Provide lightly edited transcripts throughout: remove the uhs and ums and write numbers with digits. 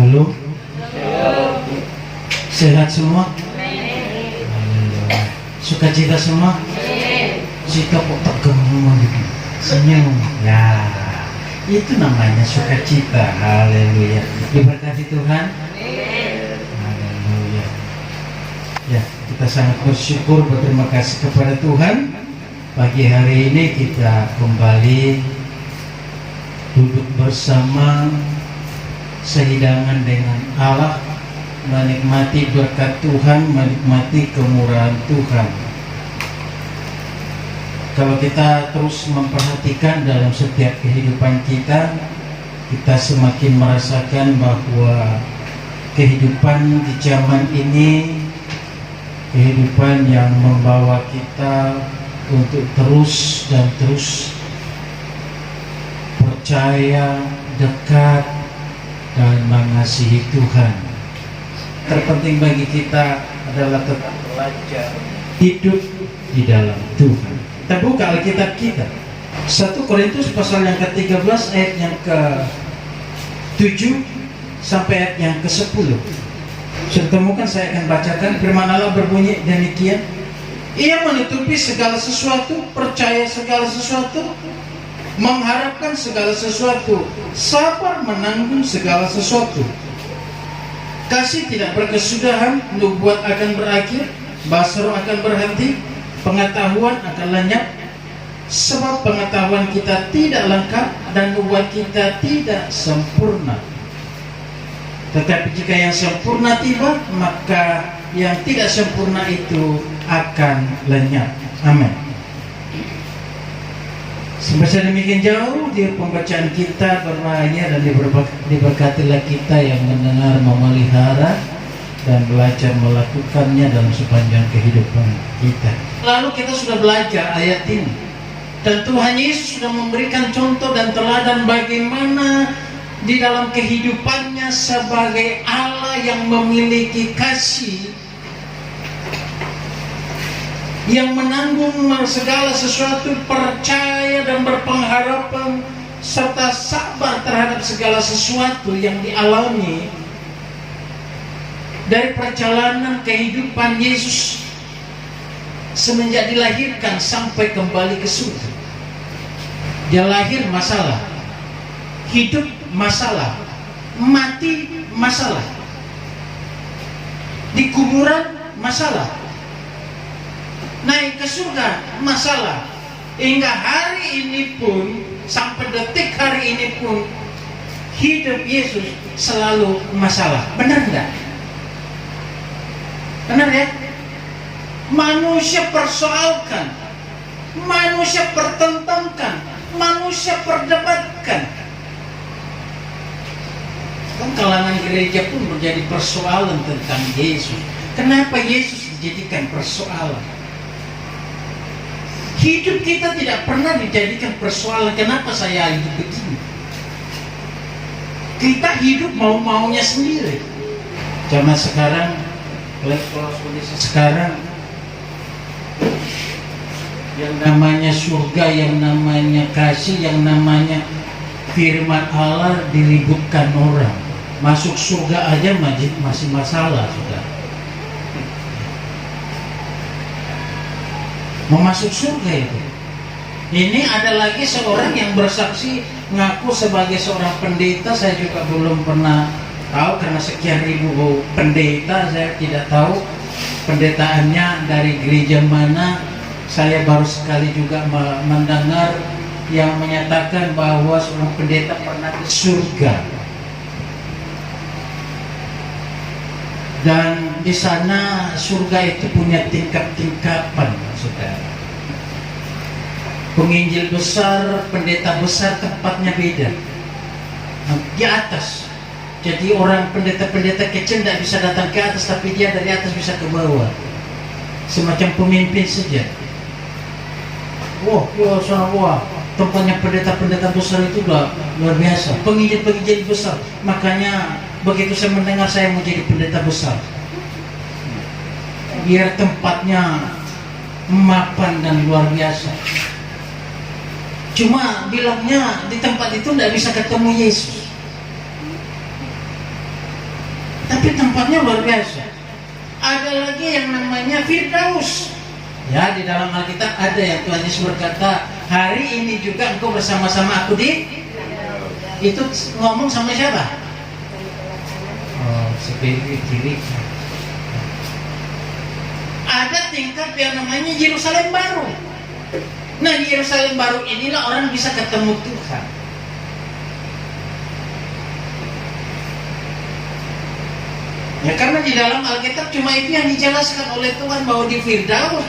Belum? Sehat semua? Sukacita semua? Cita kok tegang gitu. Senyum. Ya, itu namanya sukacita. Haleluya. Diberkati Tuhan. Haleluya. Ya, kita sangat bersyukur, berterima kasih kepada Tuhan. Pagi hari ini kita kembali duduk bersama, sehidangan dengan Allah, menikmati berkat Tuhan, menikmati kemurahan Tuhan. Kalau kita terus memperhatikan dalam setiap kehidupan kita, kita semakin merasakan bahwa kehidupan di zaman ini, kehidupan yang membawa kita untuk terus dan terus percaya, dekat, dan mengasihi Tuhan. Terpenting bagi kita adalah tetap belajar hidup di dalam Tuhan. Kita buka Alkitab kita, 1 Korintus pasal yang ke-13 ayat yang ke-7 sampai ayat yang ke-10. Sudah temukan, saya akan bacakan. Firman Allah berbunyi demikian: Ia menutupi segala sesuatu, percaya segala sesuatu, mengharapkan segala sesuatu, sabar menanggung segala sesuatu. Kasih tidak berkesudahan, nubuat akan berakhir, basar akan berhenti, pengetahuan akan lenyap. Sebab pengetahuan kita tidak lengkap dan nubuat kita tidak sempurna. Tetapi jika yang sempurna tiba, maka yang tidak sempurna itu akan lenyap. Amin. Sampai sedemikian jauh di pembacaan kita, berbahagia dan diberkatilah kita yang mendengar, memelihara, dan belajar melakukannya dalam sepanjang kehidupan kita. Lalu kita sudah belajar ayat ini, dan Tuhan Yesus sudah memberikan contoh dan teladan bagaimana di dalam kehidupannya sebagai Allah yang memiliki kasih, yang menanggung segala sesuatu, percaya dan berpengharapan, serta sabar terhadap segala sesuatu yang dialami dari perjalanan kehidupan Yesus semenjak dilahirkan sampai kembali ke surga. Dia lahir masalah, hidup masalah, mati masalah, di kuburan masalah, naik ke surga masalah, hingga hari ini pun, sampai detik hari ini pun, hidup Yesus selalu masalah. Benar enggak? Benar ya? Manusia persoalkan, manusia pertentangkan, manusia perdebatkan. Kan kalangan gereja pun menjadi persoalan tentang Yesus. Kenapa Yesus dijadikan persoalan? Hidup kita tidak pernah dijadikan persoalan. Kenapa saya hidup begini? Kita hidup mau-maunya sendiri. Zaman sekarang, kondisi sekarang, yang namanya surga, yang namanya kasih, yang namanya firman Allah diributkan orang. Masuk surga aja masih masalah, sudah. Mau masuk surga itu. Ini ada lagi seorang yang bersaksi ngaku sebagai seorang pendeta. Saya juga belum pernah tahu, karena sekian ribu pendeta, saya tidak tahu pendetaannya dari gereja mana. Saya baru sekali juga mendengar yang menyatakan bahwa seorang pendeta pernah ke surga. Dan di sana surga itu punya tingkat-tingkatan, saudara. Penginjil besar, pendeta besar tempatnya beda. Di atas. Jadi orang pendeta-pendeta kecil tidak bisa datang ke atas, tapi dia dari atas bisa ke bawah. Semacam pemimpin saja. Wah, tempatnya pendeta-pendeta besar itu luar biasa. Penginjil-penginjil besar. Makanya begitu saya mendengar, saya mau jadi pendeta besar. Biar tempatnya mapan dan luar biasa. Cuma bilangnya di tempat itu tidak bisa ketemu Yesus. Tapi tempatnya luar biasa. Ada lagi yang namanya Firdaus. Ya, di dalam Alkitab ada yang Tuhan Yesus berkata, hari ini juga engkau bersama-sama aku di. Itu ngomong sama siapa? Oh, sebagai diri. Ada tingkat yang namanya Yerusalem baru. Nah, di Yerusalem baru inilah orang bisa ketemu Tuhan. Ya, karena di dalam Alkitab cuma itu yang dijelaskan oleh Tuhan, bahwa di Firdaus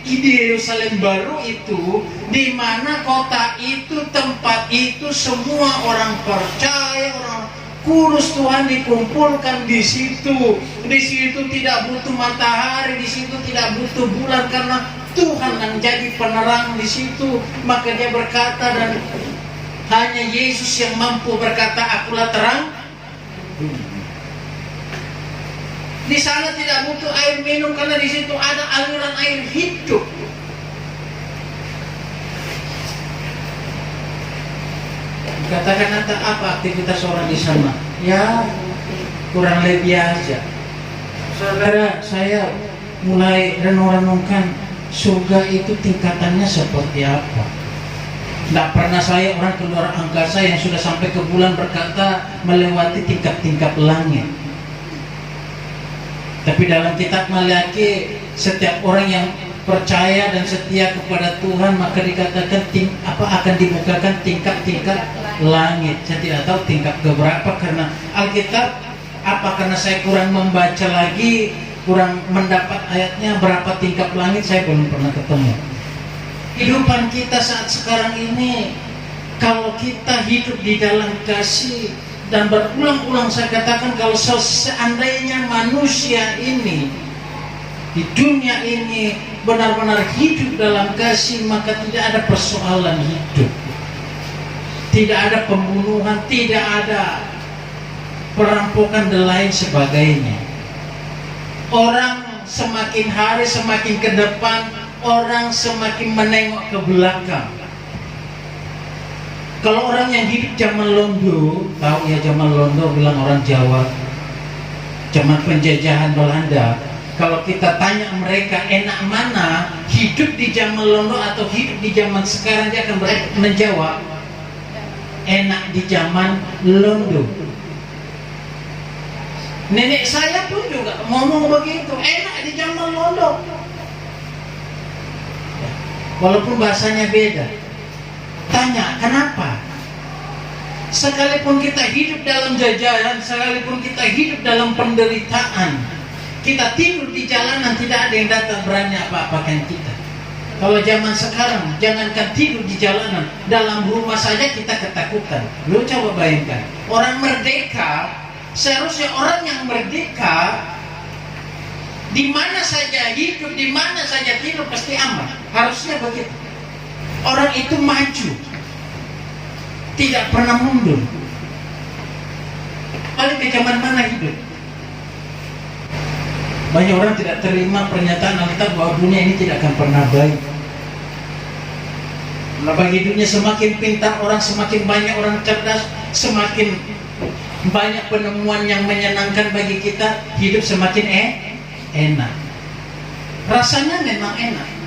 di Yerusalem baru itu, di mana kota itu, tempat itu, semua orang percaya, orang kudus Tuhan dikumpulkan di situ. Di situ tidak butuh matahari, di situ tidak butuh bulan, karena Tuhan yang jadi penerang di situ. Maka dia berkata, dan hanya Yesus yang mampu berkata, akulah terang. Di sana tidak butuh air minum, karena di situ ada aliran air hidup. Katakan apa aktivitas orang di sana? Ya, kurang lebih aja. Saudara, saya mulai renung-renungkan surga itu tingkatannya seperti apa. Tidak pernah saya orang keluar angkasa yang sudah sampai ke bulan berkata melewati tingkat-tingkat langit. Tapi dalam kitab Maliaki, setiap orang yang percaya dan setia kepada Tuhan, maka dikatakan akan dibukakan tingkat-tingkat langit. Saya tidak tahu tingkat keberapa, karena Alkitab karena saya kurang membaca lagi, kurang mendapat ayatnya berapa tingkat langit, saya belum pernah ketemu. Kehidupan kita saat sekarang ini, kalau kita hidup di dalam kasih, dan berulang-ulang saya katakan, kalau seandainya manusia ini di dunia ini benar-benar hidup dalam kasih, maka tidak ada persoalan hidup, tidak ada pembunuhan, tidak ada perampokan dan lain sebagainya. Orang semakin hari semakin ke depan, orang semakin menengok ke belakang. Kalau orang yang hidup zaman Londo, tahu ya zaman Londo, bilang orang Jawa, zaman penjajahan Belanda. Kalau kita tanya mereka enak mana, hidup di zaman Londo atau hidup di zaman sekarang, dia akan menjawab enak di zaman Londo. Nenek saya pun juga ngomong begitu, enak di zaman Londo. Walaupun bahasanya beda. Tanya, kenapa? Sekalipun kita hidup dalam jajahan, sekalipun kita hidup dalam penderitaan, kita tidur di jalanan, tidak ada yang datang berani apa-apakan kita. Kalau zaman sekarang, jangankan tidur di jalanan, dalam rumah saja kita ketakutan. Lu coba bayangkan, orang merdeka, seharusnya orang yang merdeka, di mana saja hidup, di mana saja tidur pasti aman. Harusnya begitu. Orang itu maju, tidak pernah mundur. Paling ke zaman mana hidup? Banyak orang tidak terima pernyataan Alkitab bahwa dunia ini tidak akan pernah baik. Bagi dunia semakin pintar orang, semakin banyak orang cerdas, semakin banyak penemuan yang menyenangkan bagi kita, hidup semakin enak. Rasanya memang enak.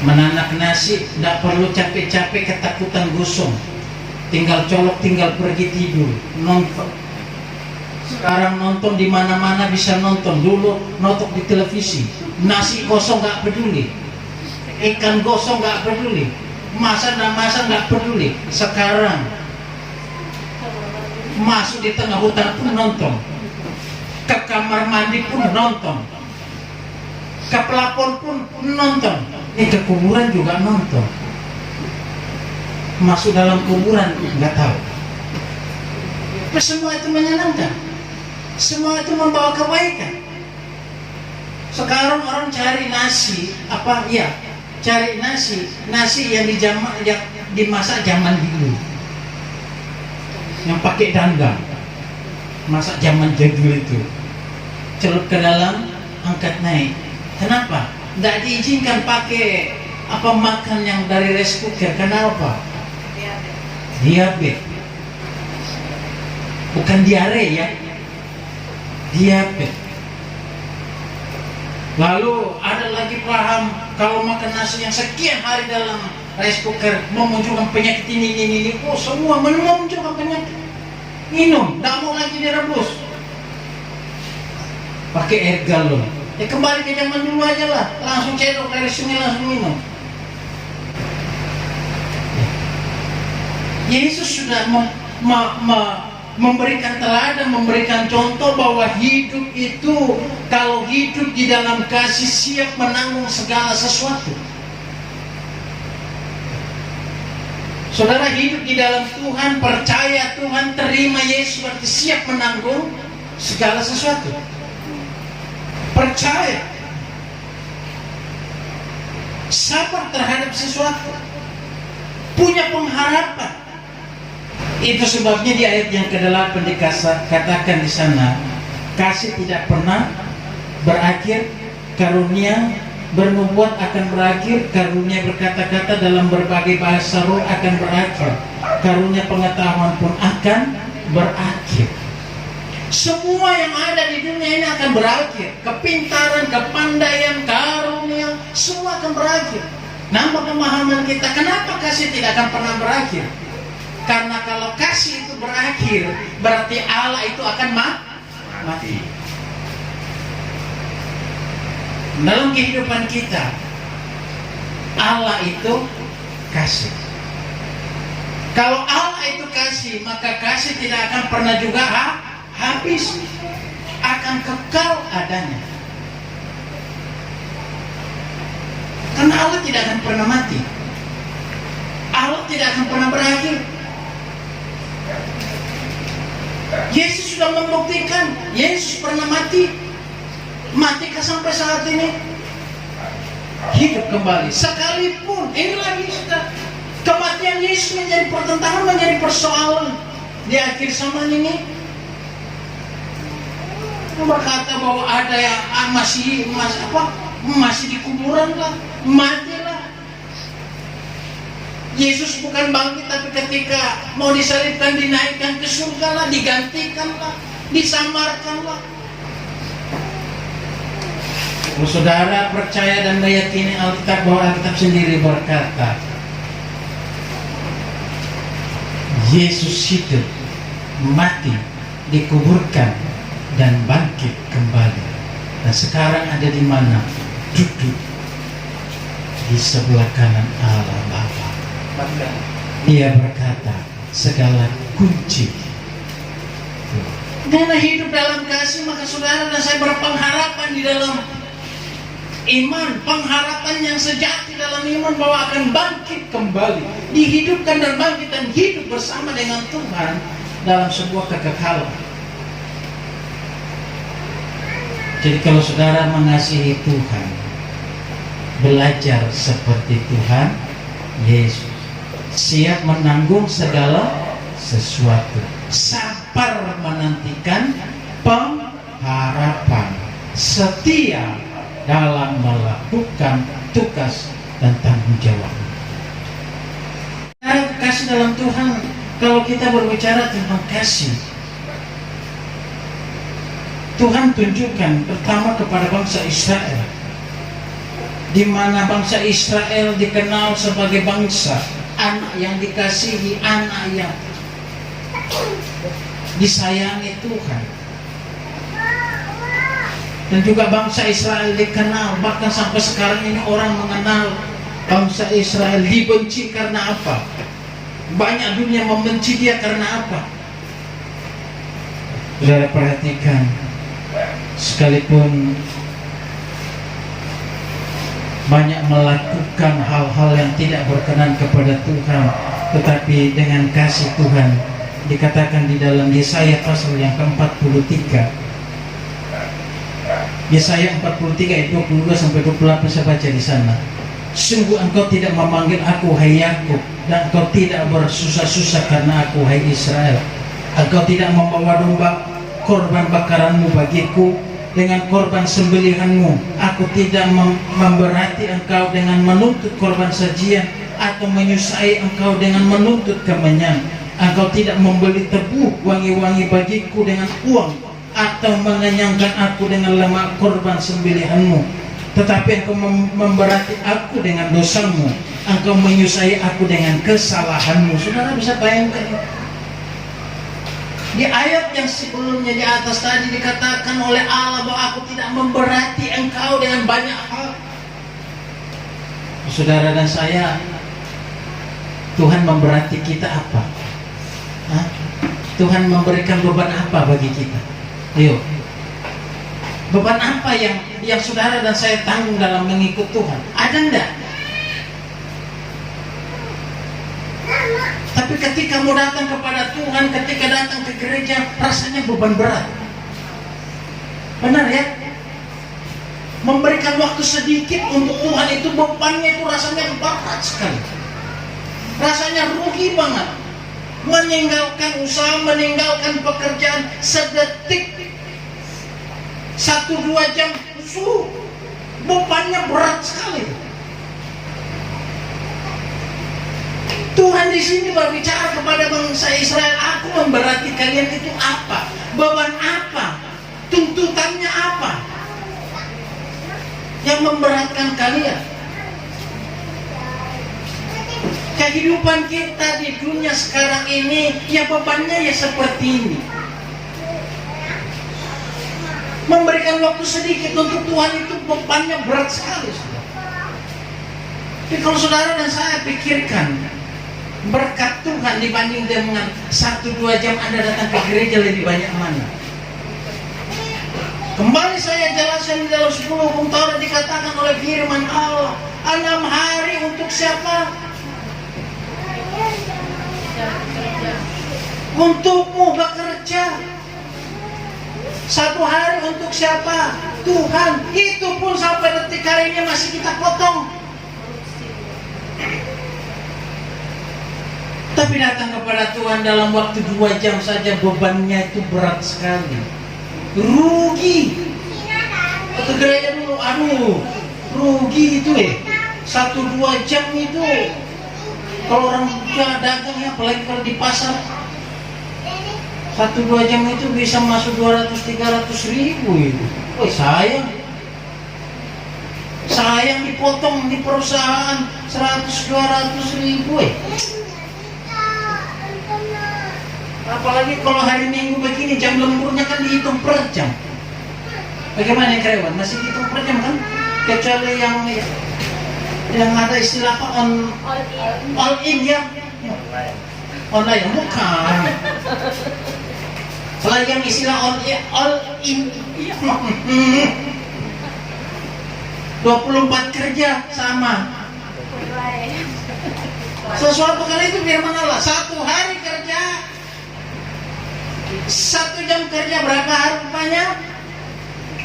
Menanak nasi, tidak perlu capek-capek ketakutan gosong. Tinggal colok, tinggal pergi tidur, nonton. Sekarang nonton di mana-mana bisa nonton. Dulu nonton di televisi, nasi gosong nggak peduli, ikan gosong nggak peduli, masak dan masak nggak peduli. Sekarang masuk di tengah hutan pun nonton, ke kamar mandi pun nonton, ke pelapon pun nonton. Ke kuburan juga nonton. Masuk dalam kuburan nggak tahu. Tapi semua itu menyenangkan. Semua itu membawa kebaikan. Sekarang orang cari nasi, cari nasi yang dimasak zaman dulu, yang pakai dandang, masak zaman jadul itu, celup ke dalam, angkat naik. Kenapa? Tidak diizinkan pakai makan yang dari rice cooker. Kenapa? Diabetes. Bukan diare ya. diabetes. Lalu ada lagi paham kalau makan nasi yang sekian hari dalam rice cooker memunculkan penyakit ini. Oh, semua memunculkan penyakit. Minum, tidak mau lagi direbus. Pakai air galon. Kembali ke zaman dulu aja lah, langsung cedok dari sungai langsung minum. Yesus sudah memberikan teladan, memberikan contoh bahwa hidup itu, kalau hidup di dalam kasih, siap menanggung segala sesuatu. Saudara hidup di dalam Tuhan, percaya Tuhan, terima Yesus, berarti siap menanggung segala sesuatu. Percaya, sabar terhadap sesuatu, punya pengharapan. Itu sebabnya di ayat yang ke-8 dikatakan di sana, kasih tidak pernah berakhir, karunia bernubuat akan berakhir, karunia berkata-kata dalam berbagai bahasa roh akan berakhir, karunia pengetahuan pun akan berakhir. Semua yang ada di dunia ini akan berakhir. Kepintaran, kepandaian, karunia, semua akan berakhir. Nambah pemahaman kita, kenapa kasih tidak akan pernah berakhir? Karena kalau kasih itu berakhir, berarti Allah itu akan mati. Dalam kehidupan kita, Allah itu kasih. Kalau Allah itu kasih, maka kasih tidak akan pernah juga habis, akan kekal adanya. Karena Allah tidak akan pernah mati, Allah tidak akan pernah berakhir. Yesus sudah membuktikan, Yesus pernah mati. Matikah sampai saat ini? Hidup kembali. Sekalipun, ini lagi sudah, kematian Yesus menjadi pertentangan, menjadi persoalan di akhir zaman ini. Berkata bahwa ada yang masih di kuburan lah, mati lah. Yesus bukan bangkit, tapi ketika mau disalibkan, dinaikkan ke surga lah, digantikan lah, disamarkan lah. Kalau saudara percaya dan meyakini Alkitab, bahwa Alkitab sendiri berkata Yesus hidup, mati, dikuburkan, dan bangkit kembali. Dan sekarang ada di mana? Duduk di sebelah kanan Allah Bapa. Dia berkata, segala kunci. Karena hidup dalam kasih, maka saudara dan saya berpengharapan di dalam iman, pengharapan yang sejati dalam iman bahwa akan bangkit kembali, dihidupkan dan bangkit dan hidup bersama dengan Tuhan dalam sebuah kekekalan. Jadi kalau saudara mengasihi Tuhan, belajar seperti Tuhan Yesus, siap menanggung segala sesuatu, sabar menantikan pengharapan, setia dalam melakukan tugas dan tanggung jawab. Kasih dalam Tuhan, kalau kita berbicara tentang kasih, Tuhan tunjukkan pertama kepada bangsa Israel, di mana bangsa Israel dikenal sebagai bangsa anak yang dikasihi, anak yang disayangi Tuhan. Dan juga bangsa Israel dikenal, bahkan sampai sekarang ini orang mengenal bangsa Israel dibenci karena apa? Banyak dunia membenci dia karena apa? Saudara perhatikan, sekalipun banyak melakukan hal-hal yang tidak berkenan kepada Tuhan, tetapi dengan kasih Tuhan, dikatakan di dalam Yesaya pasal yang ke-43, Yesaya 43 ayat 22 sampai 28, saya baca di sana. Sungguh engkau tidak memanggil aku, hai Yakub, dan engkau tidak bersusah-susah karena aku, hai Israel. Engkau tidak membawa domba korban bakaranmu bagiku dengan korban sembelihanmu. Aku tidak memberati engkau dengan menuntut korban sajian, atau menyusai engkau dengan menuntut kemenyan. Engkau tidak membeli tebu wangi-wangi bagiku dengan uang, atau mengenyangkan aku dengan lemak korban sembelihanmu, tetapi engkau memberati aku dengan dosamu, engkau menyusahai aku dengan kesalahanmu. Saudara bisa bayangkan, di ayat yang sebelumnya di atas tadi dikatakan oleh Allah bahwa aku tidak memberati engkau dengan banyak hal. Saudara dan saya, Tuhan memberati kita apa? Hah? Tuhan memberikan beban apa bagi kita? Ayo, beban apa yang saudara dan saya tanggung dalam mengikut Tuhan? Ada enggak? Tapi ketika mau datang kepada Tuhan, ketika datang ke gereja, rasanya beban berat. Benar ya? Memberikan waktu sedikit untuk Tuhan itu bebannya itu rasanya berat sekali. Rasanya rugi banget. Meninggalkan usaha, meninggalkan pekerjaan sedetik, 1-2 jam, bebannya berat sekali. Tuhan di sini berbicara kepada bangsa Israel, aku memberati kalian itu apa? Beban apa? Tuntutannya apa yang memberatkan kalian? Kehidupan kita di dunia sekarang ini, ya bebannya ya seperti ini. Memberikan waktu sedikit untuk Tuhan itu bebannya berat sekali. Tapi kalau saudara dan saya pikirkan, berkat Tuhan dibanding dengan 1-2 jam Anda datang ke gereja, lebih banyak mana? Kembali saya jelaskan di dalam 10 hukum Taurat dikatakan oleh firman Allah, 6 hari untuk siapa? Untukmu bekerja. 1 hari untuk siapa? Tuhan. Itu pun sampai detik hari ini masih kita potong. Tapi datang kepada Tuhan dalam waktu 2 jam saja bebannya itu berat sekali. Rugi. Ke gereja dulu, aduh, rugi itu 1-2 jam itu. Kalau orang dagang ya, apalagi kalau di pasar, 1-2 jam itu bisa masuk 200-300 ribu itu. Oh sayang dipotong di perusahaan 100-200 ribu. Apalagi kalau hari Minggu begini, jam lemburnya kan dihitung per jam. Bagaimana yang karyawan? Masih dihitung per jam kan? Kecuali yang ada istilah apa, all in ya, online bukan. Kalau yang istilah all in 24 kerja sama. Sesuatu kali itu firman Allah, 1 hari kerja, 1 jam kerja, berapa harganya?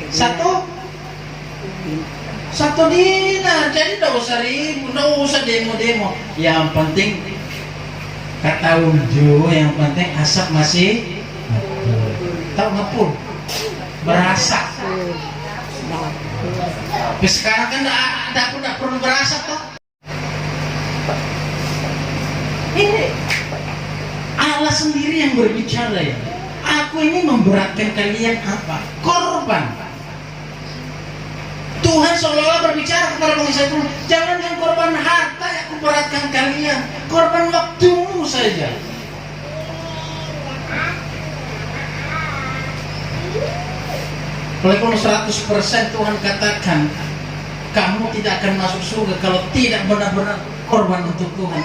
1 dinar. Jadi tidak usah ribu, tidak usah demo-demo. Yang penting kata Ujo, yang penting asap masih tahu ngepul, berasap. Tapi sekarang kan dapur tidak perlu berasap toh. Ini Allah sendiri yang berbicara ya. Aku ini memberatkan kalian apa? Korban. Tuhan seolah-olah berbicara kepada bangsa itu, jangan yang korban harta yang aku beratkan kalian, korban waktumu saja. Kalau 100% Tuhan katakan, kamu tidak akan masuk surga kalau tidak benar-benar korban untuk Tuhan.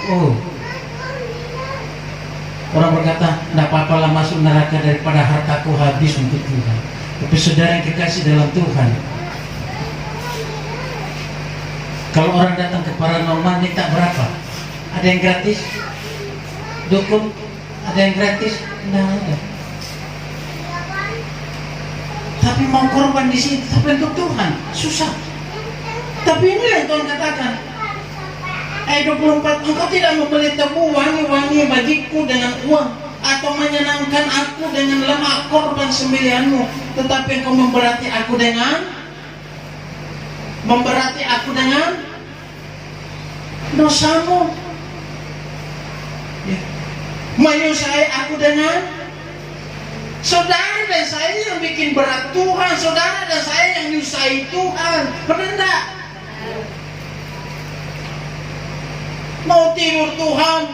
Orang berkata, tidak apa-apalah masuk neraka daripada hartaku habis untuk Tuhan. Tapi saudara yang kekasih dalam Tuhan, kalau orang datang ke paranormal minta berapa? Ada yang gratis? Dukun? Ada yang gratis? Tidak ada. Tapi mau korban di sini, tapi untuk Tuhan susah. Tapi inilah yang Tuhan katakan, 24, engkau tidak membeli tebu wangi-wangi bagiku dengan uang, atau menyenangkan aku dengan lemak korban sembelihanmu, tetapi engkau memberati aku dengan dosamu, menyusahai aku dengan Saudara dan saya yang bikin berat Tuhan, saudara dan saya yang nyusahi Tuhan. Benar enggak? Mau tidur Tuhan,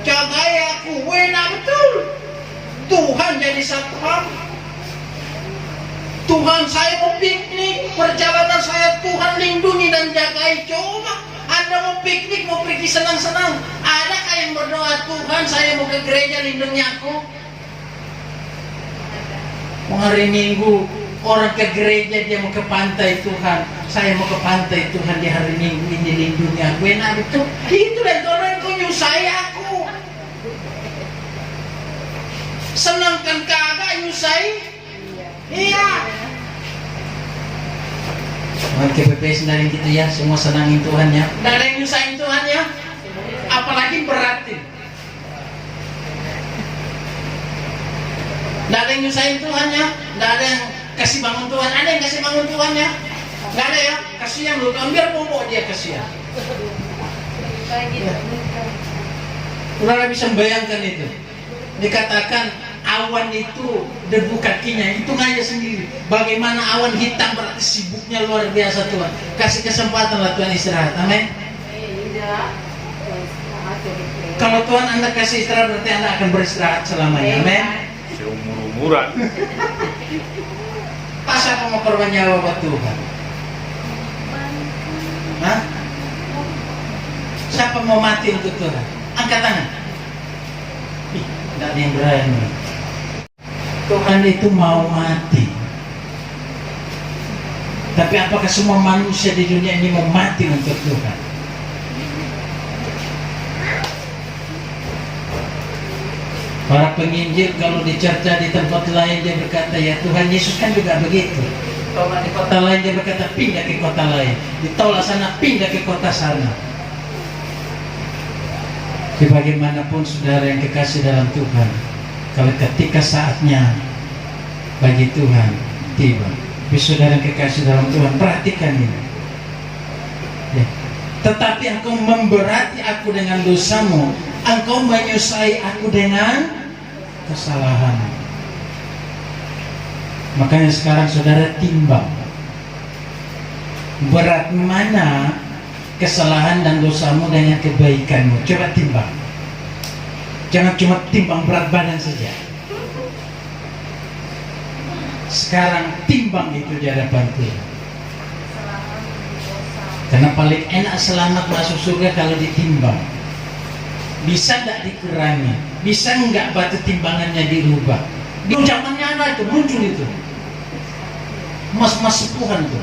jagai aku, wena betul. Tuhan jadi satpam. Tuhan, saya mau piknik, perjalanan saya Tuhan lindungi dan jagai. Coba Anda mau piknik, mau pergi senang-senang, adakah yang berdoa, Tuhan saya mau ke gereja, lindungi aku? Hari Minggu orang ke gereja, dia mau ke pantai, Tuhan saya mau ke pantai, Tuhan di hari Minggu ini lindungi aku. Enak betul. Itu dan orang itu nyusai aku. Senangkan kagak nyusai? Iya. KPPS dari gitu ya, semua senangin Tuhan ya. Nggak ada yang nyusahin Tuhan ya. Apalagi beratin. Nggak ada yang nyusahin Tuhan ya. Nggak ada yang kasih bangun Tuhan. Ada yang kasih bangun Tuhan ya? Nggak ada ya. Kasihan lu, biar bobo dia kasihan. Ya. Saudara bisa membayangkan itu. Dikatakan awan itu debu kakinya, itu aja sendiri. Bagaimana awan hitam, berarti sibuknya luar biasa Tuhan. Kasih kesempatan lah Tuhan istirahat. Amin. Kalau Tuhan Anda kasih istirahat, berarti Anda akan beristirahat selamanya. Amin. Seumur-umuran. Pas apa mau korban nyawa buat Tuhan? Hah? Siapa mau mati untuk Tuhan? Angkat tangan. Ih, tidak ada yang berani. Tuhan itu mau mati. Tapi apakah semua manusia di dunia ini mau mati untuk Tuhan? Para penginjil kalau dicerca di tempat lain dia berkata, ya Tuhan Yesus kan juga begitu. Kalau di kota lain dia berkata, pindah ke kota lain. Ditolak sana, pindah ke kota sana. Bagaimanapun saudara yang kekasih dalam Tuhan, kalau ketika saatnya bagi Tuhan tiba, saudara yang kekasih dalam Tuhan, perhatikan ini ya. Tetapi engkau memberati aku dengan dosamu, engkau menyusai aku dengan kesalahan. Makanya sekarang saudara timbang, berat mana kesalahan dan dosamu dengan kebaikanmu. Coba timbang. Jangan cuma timbang berat badan saja. Sekarang timbang itu di hadapan Tuhan. Karena paling enak selamat masuk surga kalau ditimbang. Bisa tidak dikurangi? Bisa enggak batu timbangannya dirubah? Di zamannya ada itu, muncul itu mas-mas sepuhan itu.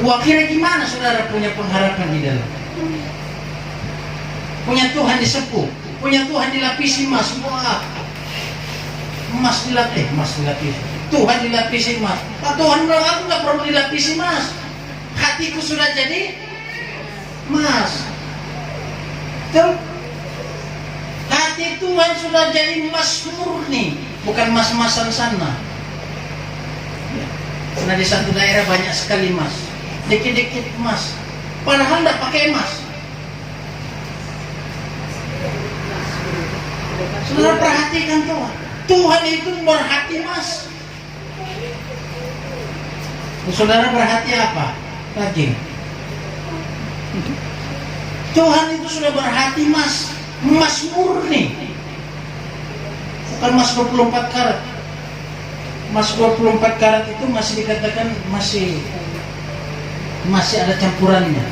Wah, kira gimana saudara punya pengharapan di dalam? Punya Tuhan disepuh, punya Tuhan dilapisi emas. Wah, emas dilapisi. Tuhan dilapisi emas. Pak Tuhan bilang aku nggak perlu dilapisi emas. Hatiku sudah jadi emas. Tuh, hati Tuhan sudah jadi emas murni, bukan emas-emasan sana. Karena di satu daerah banyak sekali emas, dikit-dikit emas, padahal tidak pakai emas. Saudara perhatikan Tuhan. Tuhan itu berhati emas. Saudara berhati apa? Daging. Tuhan itu sudah berhati emas, emas murni, bukan emas 24 karat. Emas 24 karat itu masih dikatakan masih ada campurannya.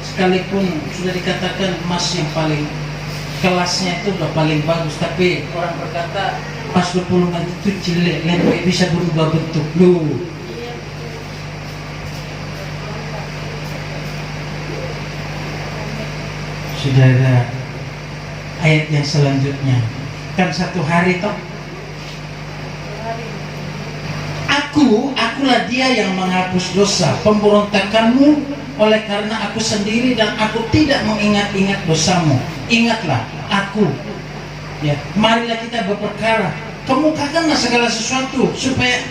Sekalipun sudah dikatakan emas yang paling kelasnya itu udah paling bagus, tapi orang berkata emas 24 itu cilik, lembek, bisa berubah bentuk. Loh. Saudara, ayat yang selanjutnya kan satu hari toh. Akulah dia yang menghapus dosa pemberontakanmu, oleh karena aku sendiri dan aku tidak mengingat-ingat dosamu. Ingatlah aku. Ya, marilah kita berperkara, kemukakanlah segala sesuatu supaya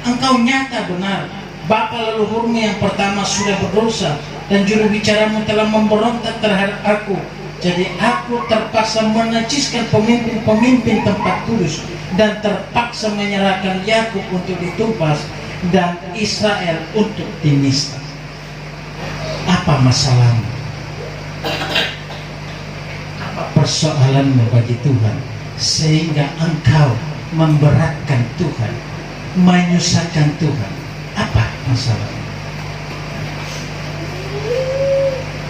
engkau nyata benar. Bapa leluhurmu yang pertama sudah berdosa dan juru bicaramu telah memberontak terhadap aku. Jadi aku terpaksa menajiskan pemimpin-pemimpin tempat kudus dan terpaksa menyerahkan Yakub untuk ditumpas dan Israel untuk dinista. Apa masalahmu? Apa persoalanmu bagi Tuhan sehingga engkau memberatkan Tuhan, menyusahkan Tuhan? Apa masalahmu?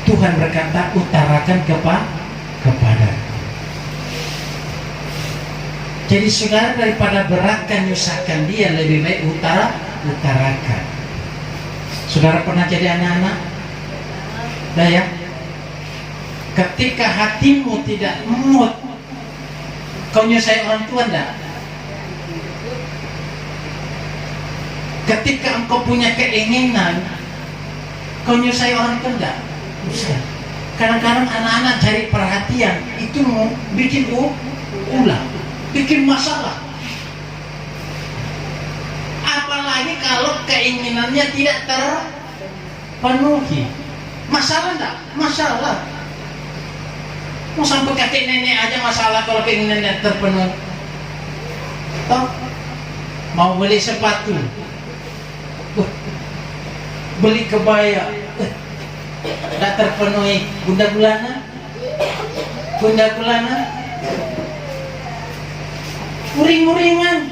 Tuhan berkata, utarakan kepada. Jadi saudara, daripada beratkan, nyusahkan dia, lebih baik utarakan. Saudara pernah jadi anak-anak? Dah ya? Ketika hatimu tidak mood, kau nyusahin orang tua enggak? Ketika engkau punya keinginan, kau nyusahin orang tua enggak? Kadang-kadang anak-anak cari perhatian, itu mau bikin ulah, bikin masalah. Apalagi kalau keinginannya tidak terpenuhi. Masalah enggak? Masalah. Mau sampai kakek nenek aja masalah kalau keinginannya terpenuhi. Toh, mau beli sepatu, beli kebaya, tidak terpenuhi. Bunda gulana, uring-uringan.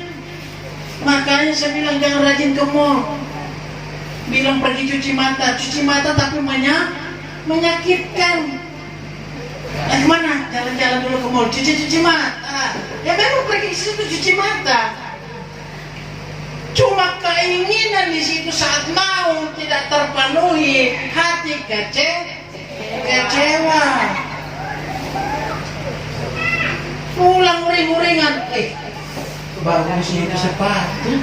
Makanya saya bilang jangan rajin ke mall. Bilang pergi cuci mata tapi menyakitkan. Kemana? Jalan-jalan dulu ke mall, cuci mata. Ya memang pergi ke situ cuci mata. Cuma keinginan di situ saat mau tidak terpenuhi, hati kecewa. Pulang uring-uringan. Bagus itu sepatu.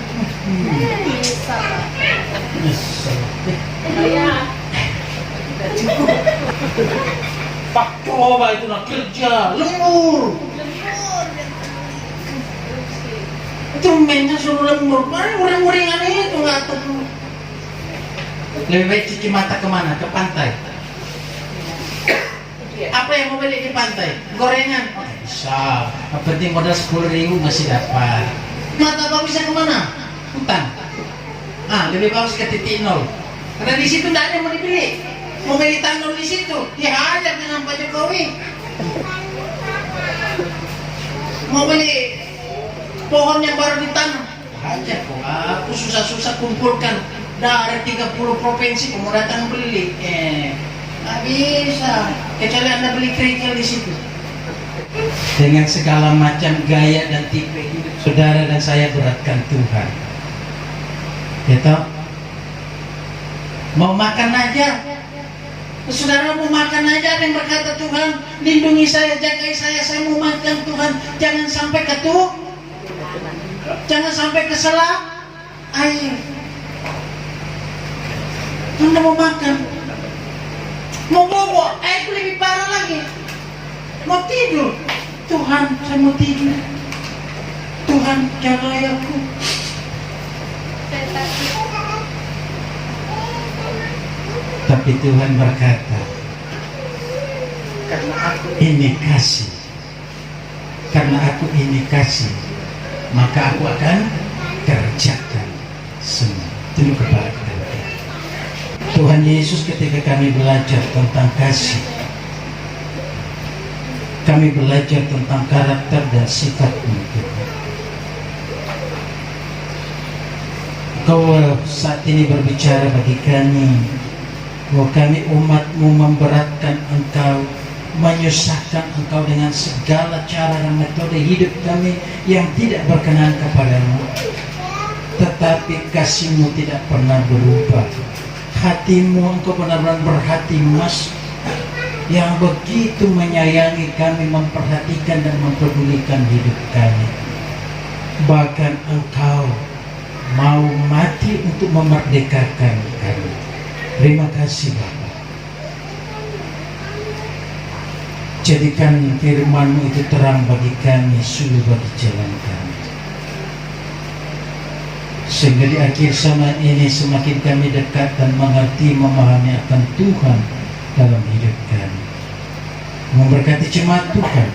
Pak coba itu nak kerja lembur. Itu mainnya suruh lembur. Mana uring-uringan itu nggak tahu. Lebih baik cuci mata kemana? Ke pantai. Apa yang mau beli di pantai? Gorengan? Oh, bisa. Yang penting modal 10.000 masih dapat. Mata kau bisa kemana? Hutan. Lebih bagus ke titik nol. Karena di situ tidak ada yang mau dibeli. Mau beli tanah di situ, dihajar dengan Pak Jokowi. Mau beli pohon yang baru ditanam, hajar kok. Aku susah-susah kumpulkan dari 30 provinsi, mau datang beli. Nggak bisa, kecuali Anda beli kerikil di situ. Dengan segala macam gaya dan tipe hidup, saudara dan saya beratkan Tuhan. Gitu? Mau makan aja, saudara mau makan aja, ada yang berkata Tuhan lindungi saya, jagai saya mau makan Tuhan, jangan sampai jangan sampai keselak air. Anda mau makan, mau bobo, itu lebih parah lagi. Mau tidur, Tuhan saya mau tidur, Tuhan jaga aku. Tapi Tuhan berkata, karena aku ini kasih, maka aku akan kerjakan semua. Tunduk kepala kita. Tuhan Yesus ketika kami belajar tentang kasih, kami belajar tentang karakter dan sifat-Mu. Kau saat ini berbicara bagi kami bahwa kami umat-Mu memberatkan Engkau, menyusahkan Engkau dengan segala cara dan metode hidup kami yang tidak berkenan kepada-Mu. Tetapi kasih-Mu tidak pernah berubah. Hati-Mu, Engkau benar-benar berhati emas yang begitu menyayangi kami, memperhatikan dan mempedulikan hidup kami. Bahkan Engkau mau mati untuk memerdekakan kami. Terima kasih Bapa. Jadikan firman-Mu itu terang bagi kami, suluh bagi jalan kami. Sehingga di akhir zaman ini semakin kami dekat dan mengerti, memahami akan Tuhan dalam hidup kami. memberkati jemaat Tuhan,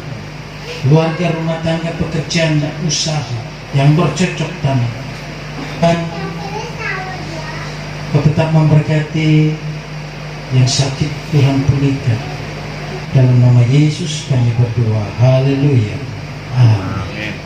keluarga, rumah tangga, pekerjaan, dan usaha yang bercocok tanam. Dan Kau tetap memberkati yang sakit, Tuhan pulihkan. Dalam nama Yesus kami berdoa. Haleluya. Amin. Amin.